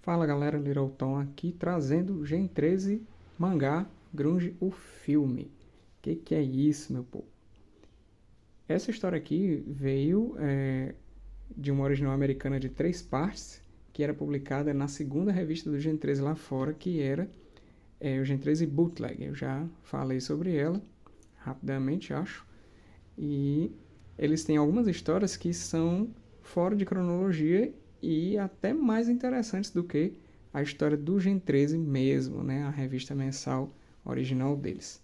Fala galera, Little Tom aqui trazendo Gen 13 mangá Grunge o filme. Que é isso, meu povo? Essa história aqui veio de uma original americana de 3 partes, que era publicada na segunda revista do Gen 13 lá fora, que era o Gen 13 Bootleg. Eu já falei sobre ela rapidamente, acho. E eles têm algumas histórias que são fora de cronologia e até mais interessantes do que a história do Gen 13 mesmo, né? A revista mensal original deles.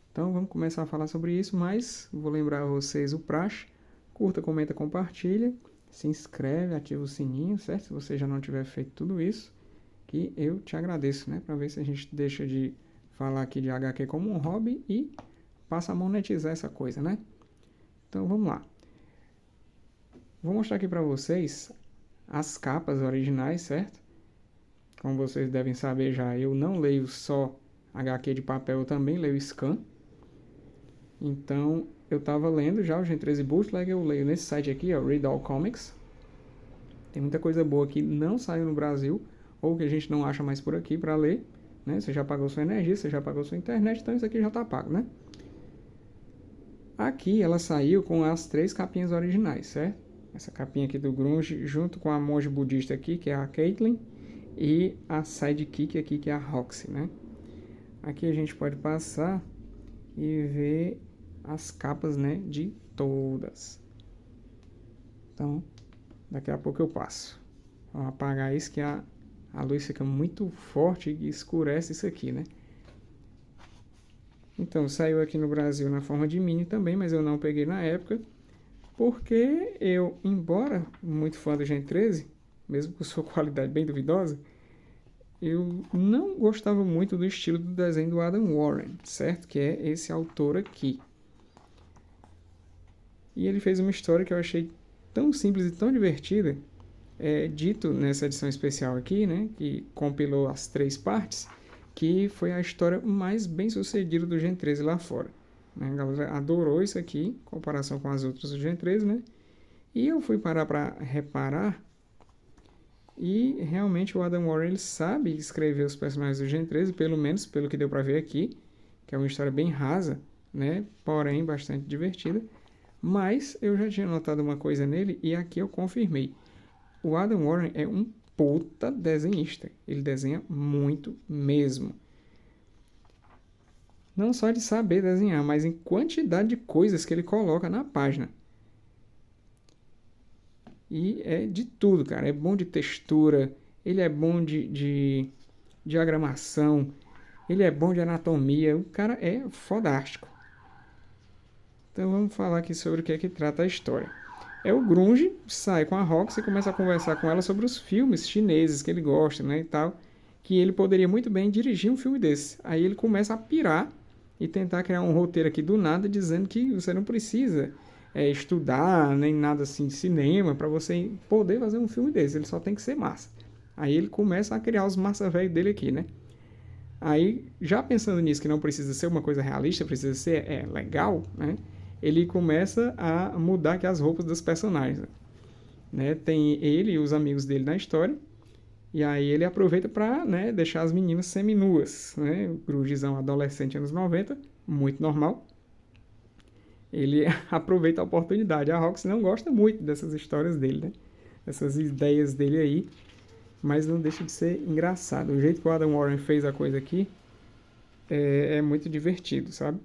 Então vamos começar a falar sobre isso, mas vou lembrar a vocês o praxe. Curta, comenta, compartilha, se inscreve, ativa o sininho, certo? Se você já não tiver feito tudo isso, que eu te agradeço, né? Para ver se a gente deixa de falar aqui de HQ como um hobby e passa a monetizar essa coisa, né? Então vamos lá. Vou mostrar aqui para vocês as capas originais, certo? Como vocês devem saber já, eu não leio só HQ de papel, eu também leio scan. Então, eu estava lendo já o Gen 13 Bootleg, eu leio nesse site aqui, ó, Read All Comics. Tem muita coisa boa que não saiu no Brasil, ou que a gente não acha mais por aqui para ler, né? Você já pagou sua energia, você já pagou sua internet, então isso aqui já está pago, né? Aqui ela saiu com as 3 capinhas originais, certo? Essa capinha aqui do Grunge, junto com a monge budista aqui, que é a Caitlyn, e a sidekick aqui, que é a Roxy, né? Aqui a gente pode passar e ver as capas, né, de todas. Então, daqui a pouco eu passo. Vou apagar isso que a luz fica muito forte e escurece isso aqui, né? Então, saiu aqui no Brasil na forma de mini também, mas eu não peguei na época, porque eu, embora muito fã do Gen 13, mesmo com sua qualidade bem duvidosa, eu não gostava muito do estilo do desenho do Adam Warren, certo? Que é esse autor aqui. E ele fez uma história que eu achei tão simples e tão divertida, dito nessa edição especial aqui, né? Que compilou as 3 partes, que foi a história mais bem sucedida do Gen 13 lá fora. A galera adorou isso aqui, em comparação com as outras do Gen 13, né? E eu fui parar para reparar, e realmente o Adam Warren ele sabe escrever os personagens do Gen 13, pelo menos pelo que deu para ver aqui, que é uma história bem rasa, né? Porém bastante divertida. Mas eu já tinha notado uma coisa nele e aqui eu confirmei. O Adam Warren é um puta desenhista. Ele desenha muito mesmo. Não só de saber desenhar, mas em quantidade de coisas que ele coloca na página. E é de tudo, cara. É bom de textura, ele é bom de diagramação, ele é bom de anatomia. O cara é fodástico. Então vamos falar aqui sobre o que é que trata a história. O Grunge sai com a Roxy e começa a conversar com ela sobre os filmes chineses que ele gosta, né, e tal, que ele poderia muito bem dirigir um filme desse. Aí ele começa a pirar e tentar criar um roteiro aqui do nada, dizendo que você não precisa estudar nem nada assim, cinema, para você poder fazer um filme desse. Ele só tem que ser massa. Aí ele começa a criar os massa velho dele aqui, né? Aí, já pensando nisso, que não precisa ser uma coisa realista, precisa ser legal, né? Ele começa a mudar aqui as roupas dos personagens, né? Tem ele e os amigos dele na história, e aí ele aproveita para, né, deixar as meninas seminuas, né? O grungezão adolescente anos 90, muito normal. Ele aproveita a oportunidade. A Roxy não gosta muito dessas histórias dele, né? Essas ideias dele aí, mas não deixa de ser engraçado. O jeito que o Adam Warren fez a coisa aqui é muito divertido, sabe?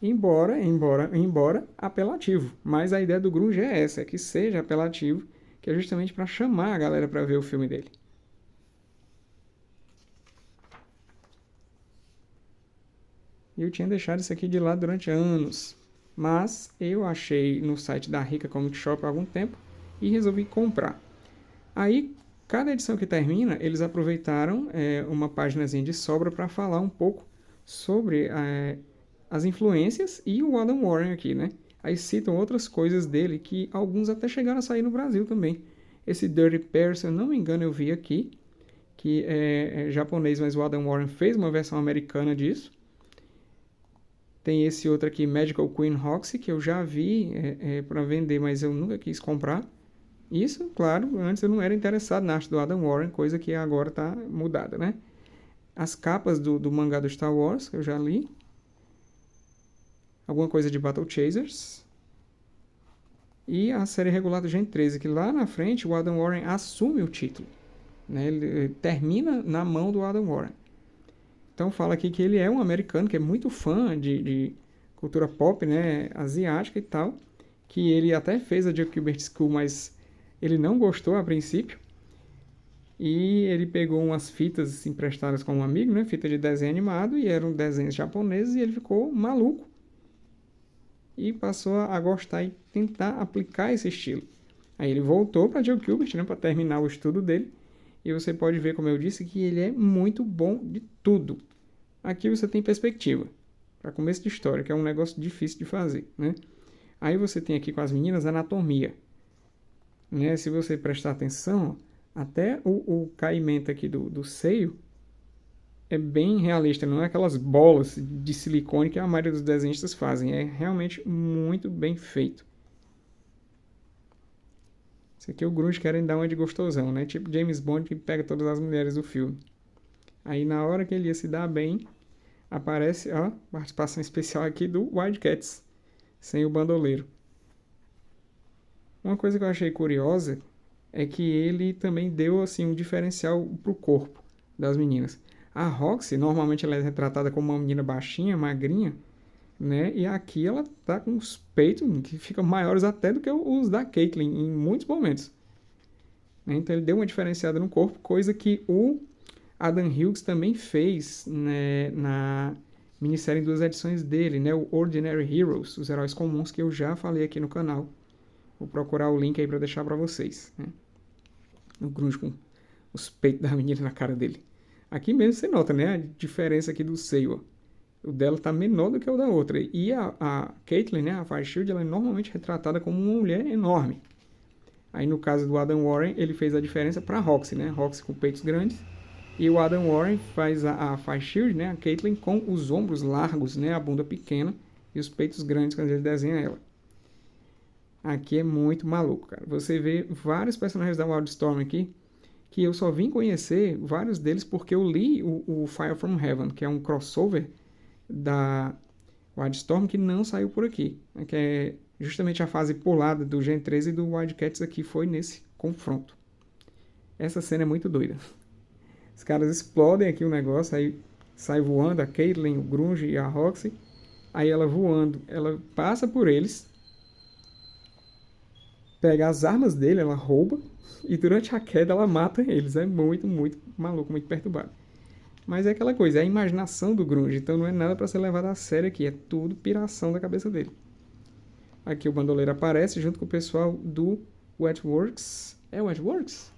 Embora apelativo. Mas a ideia do Grunge é essa, é que seja apelativo, que é justamente para chamar a galera para ver o filme dele. E eu tinha deixado isso aqui de lado durante anos, mas eu achei no site da Rica Comic Shop há algum tempo e resolvi comprar. Aí, cada edição que termina, eles aproveitaram uma paginazinha de sobra para falar um pouco sobre as influências e o Adam Warren aqui, né? Aí citam outras coisas dele que alguns até chegaram a sair no Brasil também. Esse Dirty Pair, se eu não me engano, eu vi aqui, que é japonês, mas o Adam Warren fez uma versão americana disso. Tem esse outro aqui, Magical Queen Roxy, que eu já vi para vender, mas eu nunca quis comprar. Isso, claro, antes eu não era interessado na arte do Adam Warren, coisa que agora tá mudada, né? As capas do mangá do Star Wars, que eu já li. Alguma coisa de Battle Chasers. E a série regular do Gen 13, que lá na frente o Adam Warren assume o título. Né? Ele termina na mão do Adam Warren. Então fala aqui que ele é um americano que é muito fã de cultura pop, né, asiática e tal, que ele até fez a Jack Gilbert School, mas ele não gostou a princípio, e ele pegou umas fitas emprestadas com um amigo, né, fita de desenho animado, e eram desenhos japoneses, e ele ficou maluco, e passou a gostar e tentar aplicar esse estilo. Aí ele voltou para Jack Gilbert, né, para terminar o estudo dele, e você pode ver, como eu disse, que ele é muito bom de tudo. Aqui você tem perspectiva, para começo de história, que é um negócio difícil de fazer, né? Aí você tem aqui com as meninas anatomia, né? Se você prestar atenção, até o caimento aqui do seio é bem realista, não é aquelas bolas de silicone que a maioria dos desenhistas fazem, é realmente muito bem feito. Isso aqui é o Grunge querem dar uma de gostosão, né? Tipo James Bond que pega todas as mulheres do filme. Aí na hora que ele ia se dar bem, aparece a participação especial aqui do Wildcats, sem o bandoleiro. Uma coisa que eu achei curiosa é que ele também deu assim um diferencial pro corpo das meninas. A Roxy, normalmente ela é retratada como uma menina baixinha, magrinha, né? E aqui ela tá com os peitos que ficam maiores até do que os da Caitlyn em muitos momentos. Então ele deu uma diferenciada no corpo, coisa que o Adam Hughes também fez, né, na minissérie em 2 edições dele, né, o Ordinary Heroes, os heróis comuns, que eu já falei aqui no canal. Vou procurar o link aí para deixar para vocês. Né? O Grunge com os peitos da menina na cara dele. Aqui mesmo você nota, né, a diferença aqui do seio. Ó. O dela tá menor do que o da outra. E a Caitlyn, né, a Fire Shield, ela é normalmente retratada como uma mulher enorme. Aí no caso do Adam Warren, ele fez a diferença para Roxy, né, Roxy com peitos grandes. E o Adam Warren faz a Fire Shield, né, a Caitlyn, com os ombros largos, né, a bunda pequena e os peitos grandes quando ele desenha ela. Aqui é muito maluco, cara. Você vê vários personagens da Wildstorm aqui, que eu só vim conhecer vários deles porque eu li o Fire from Heaven, que é um crossover da Wildstorm que não saiu por aqui. Que é justamente a fase pulada do Gen 13 e do Wildcats aqui foi nesse confronto. Essa cena é muito doida. Os caras explodem aqui o negócio, aí sai voando a Caitlyn, o Grunge e a Roxy. Aí ela voando, ela passa por eles, pega as armas dele, ela rouba, e durante a queda ela mata eles. É muito, muito maluco, muito perturbado. Mas é aquela coisa, é a imaginação do Grunge, então não é nada para ser levado a sério aqui, é tudo piração da cabeça dele. Aqui o bandoleiro aparece junto com o pessoal do Wetworks. É o Wetworks?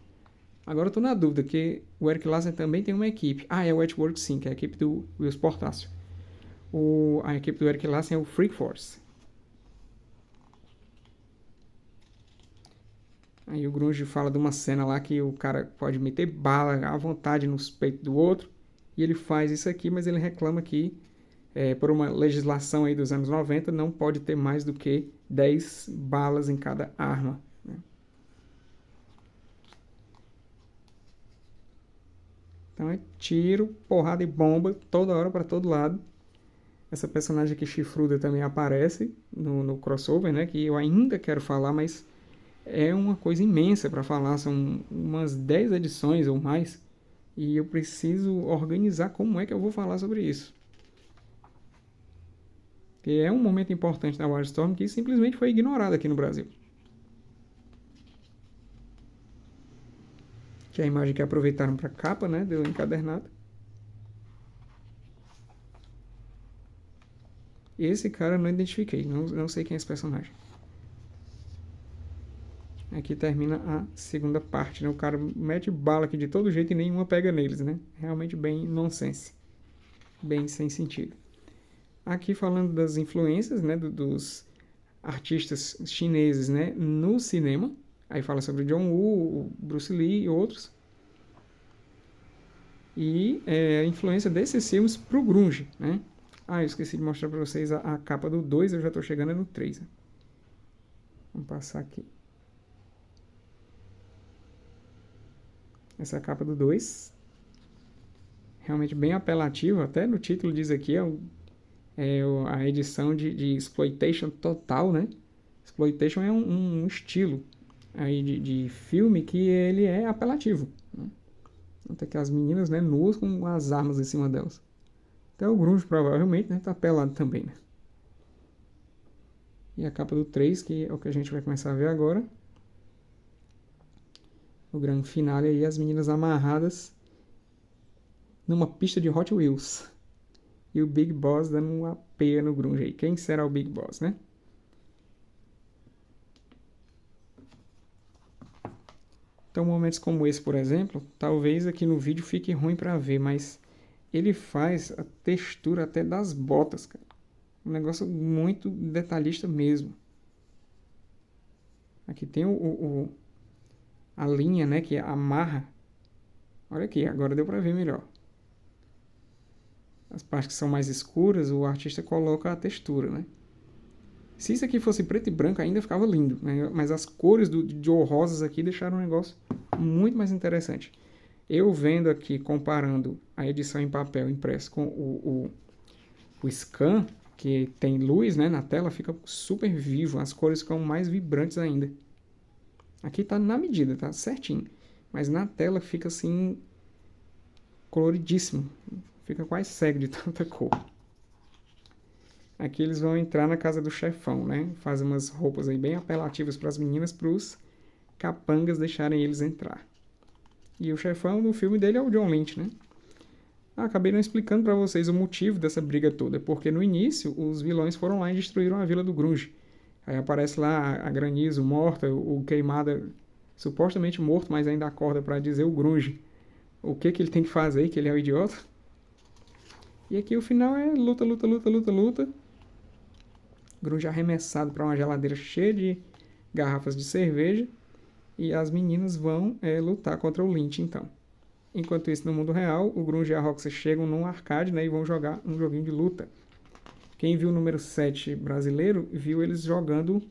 Agora eu tô na dúvida, que o Eric Larsen também tem uma equipe. Ah, é o Wetworks sim, que é a equipe do Will Portácio. A equipe do Eric Larsen é o Freak Force. Aí o Grunge fala de uma cena lá que o cara pode meter bala à vontade nos peitos do outro. E ele faz isso aqui, mas ele reclama que, por uma legislação aí dos anos 90, não pode ter mais do que 10 balas em cada arma. Né? Então é tiro, porrada e bomba, toda hora para todo lado. Essa personagem aqui chifruda também aparece no crossover, né? Que eu ainda quero falar, mas é uma coisa imensa para falar. São umas 10 edições ou mais. E eu preciso organizar como é que eu vou falar sobre isso. Que é um momento importante da Wildstorm que simplesmente foi ignorado aqui no Brasil. Que é a imagem que aproveitaram para capa, né? Deu encadernado. Esse cara eu não identifiquei. Não sei quem é esse personagem. Aqui termina a segunda parte, né? O cara mete bala aqui de todo jeito e nenhuma pega neles, né? Realmente bem nonsense. Bem sem sentido. Aqui falando das influências, né? Dos artistas chineses, né? No cinema. Aí fala sobre John Woo, Bruce Lee e outros. E a influência desses filmes pro grunge, né? Ah, eu esqueci de mostrar para vocês a capa do 2, eu já estou chegando no 3. Né? Vamos passar aqui. Essa é a capa do 2. Realmente bem apelativo, até no título diz aqui, a edição de exploitation total, né? Exploitation é um estilo aí de filme que ele é apelativo, né? Até que as meninas, né, nuas com as armas em cima delas. Até o grunge provavelmente, né, tá pelado também, né? E a capa do 3, que é o que a gente vai começar a ver agora. O grande finale aí, as meninas amarradas numa pista de Hot Wheels. E o Big Boss dando uma peia no grunge aí. Quem será o Big Boss, né? Então, momentos como esse, por exemplo, talvez aqui no vídeo fique ruim para ver, mas ele faz a textura até das botas, cara. Um negócio muito detalhista mesmo. Aqui tem a linha, né, que amarra. Olha aqui, agora deu para ver melhor. As partes que são mais escuras, o artista coloca a textura, né? Se isso aqui fosse preto e branco, ainda ficava lindo, né? Mas as cores de rosas aqui deixaram o negócio muito mais interessante. Eu vendo aqui, comparando a edição em papel impresso com o scan, que tem luz, né, na tela, fica super vivo, as cores ficam mais vibrantes ainda. Aqui tá na medida, tá certinho, mas na tela fica assim, coloridíssimo, fica quase cego de tanta cor. Aqui eles vão entrar na casa do chefão, né? Fazem umas roupas aí bem apelativas para as meninas, para os capangas deixarem eles entrar. E o chefão no filme dele é o John Lynch, né? Acabei não explicando para vocês o motivo dessa briga toda, porque no início os vilões foram lá e destruíram a vila do Grunge. Aí aparece lá a Granizo morta, o Queimada supostamente morto, mas ainda acorda para dizer o Grunge o que ele tem que fazer, que ele é o idiota. E aqui o final é luta, luta, luta, luta, luta. Grunge arremessado para uma geladeira cheia de garrafas de cerveja. E as meninas vão lutar contra o Lynch, então. Enquanto isso, no mundo real, o Grunge e a Roxy chegam num arcade, né, e vão jogar um joguinho de luta. Quem viu o número 7 brasileiro, viu eles jogando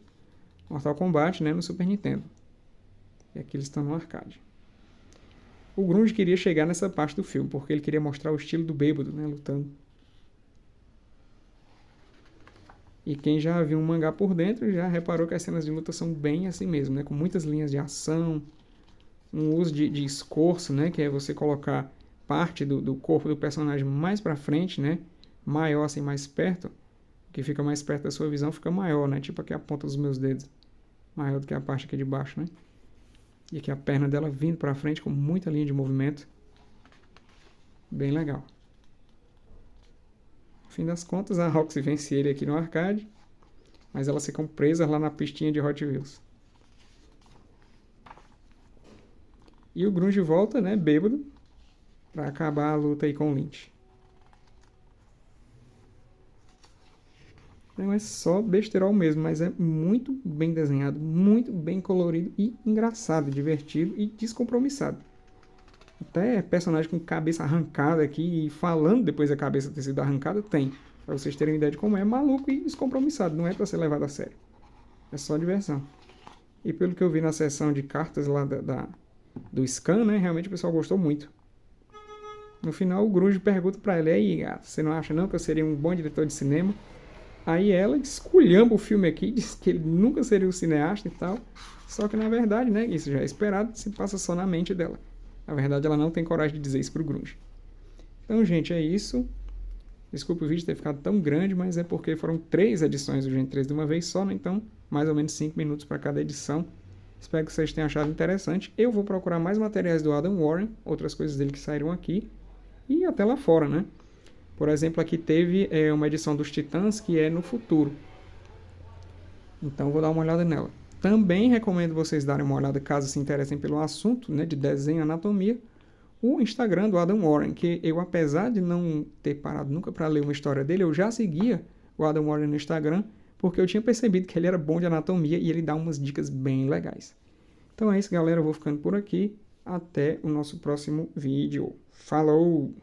Mortal Kombat, né, no Super Nintendo. E aqui eles estão no arcade. O Grunge queria chegar nessa parte do filme, porque ele queria mostrar o estilo do bêbado, né, lutando. E quem já viu um mangá por dentro já reparou que as cenas de luta são bem assim mesmo, né? Com muitas linhas de ação, um uso de escorço, né? Que é você colocar parte do corpo do personagem mais pra frente, né? Maior assim, mais perto. Que fica mais perto da sua visão fica maior, né? Tipo aqui a ponta dos meus dedos. Maior do que a parte aqui de baixo, né? E aqui a perna dela vindo pra frente com muita linha de movimento. Bem legal. No fim das contas, a Roxy vence ele aqui no arcade, mas elas ficam presas lá na pistinha de Hot Wheels. E o Grunge volta, né, bêbado, pra acabar a luta aí com o Lynch. Não é só besterol mesmo, mas é muito bem desenhado, muito bem colorido e engraçado, divertido e descompromissado. Até personagem com cabeça arrancada aqui e falando depois da cabeça ter sido arrancada, tem. Pra vocês terem uma ideia de como é maluco e descompromissado. Não é pra ser levado a sério. É só diversão. E pelo que eu vi na sessão de cartas lá do Scan, né? Realmente o pessoal gostou muito. No final o Grunge pergunta pra ela: e aí, gato, você não acha não que eu seria um bom diretor de cinema? Aí ela esculhamba o filme aqui, diz que ele nunca seria um cineasta e tal. Só que na verdade, né? Isso já é esperado, se passa só na mente dela. Na verdade, ela não tem coragem de dizer isso pro Grunge. Então, gente, é isso. Desculpa o vídeo ter ficado tão grande, mas é porque foram 3 edições do Gen 3 de uma vez só, né? Então, mais ou menos 5 minutos para cada edição. Espero que vocês tenham achado interessante. Eu vou procurar mais materiais do Adam Warren, outras coisas dele que saíram aqui, e até lá fora, né? Por exemplo, aqui teve uma edição dos Titãs que é no futuro. Então, vou dar uma olhada nela. Também recomendo vocês darem uma olhada, caso se interessem pelo assunto, né, de desenho e anatomia, o Instagram do Adam Warren, que eu, apesar de não ter parado nunca para ler uma história dele, eu já seguia o Adam Warren no Instagram, porque eu tinha percebido que ele era bom de anatomia e ele dá umas dicas bem legais. Então é isso, galera. Eu vou ficando por aqui. Até o nosso próximo vídeo. Falou!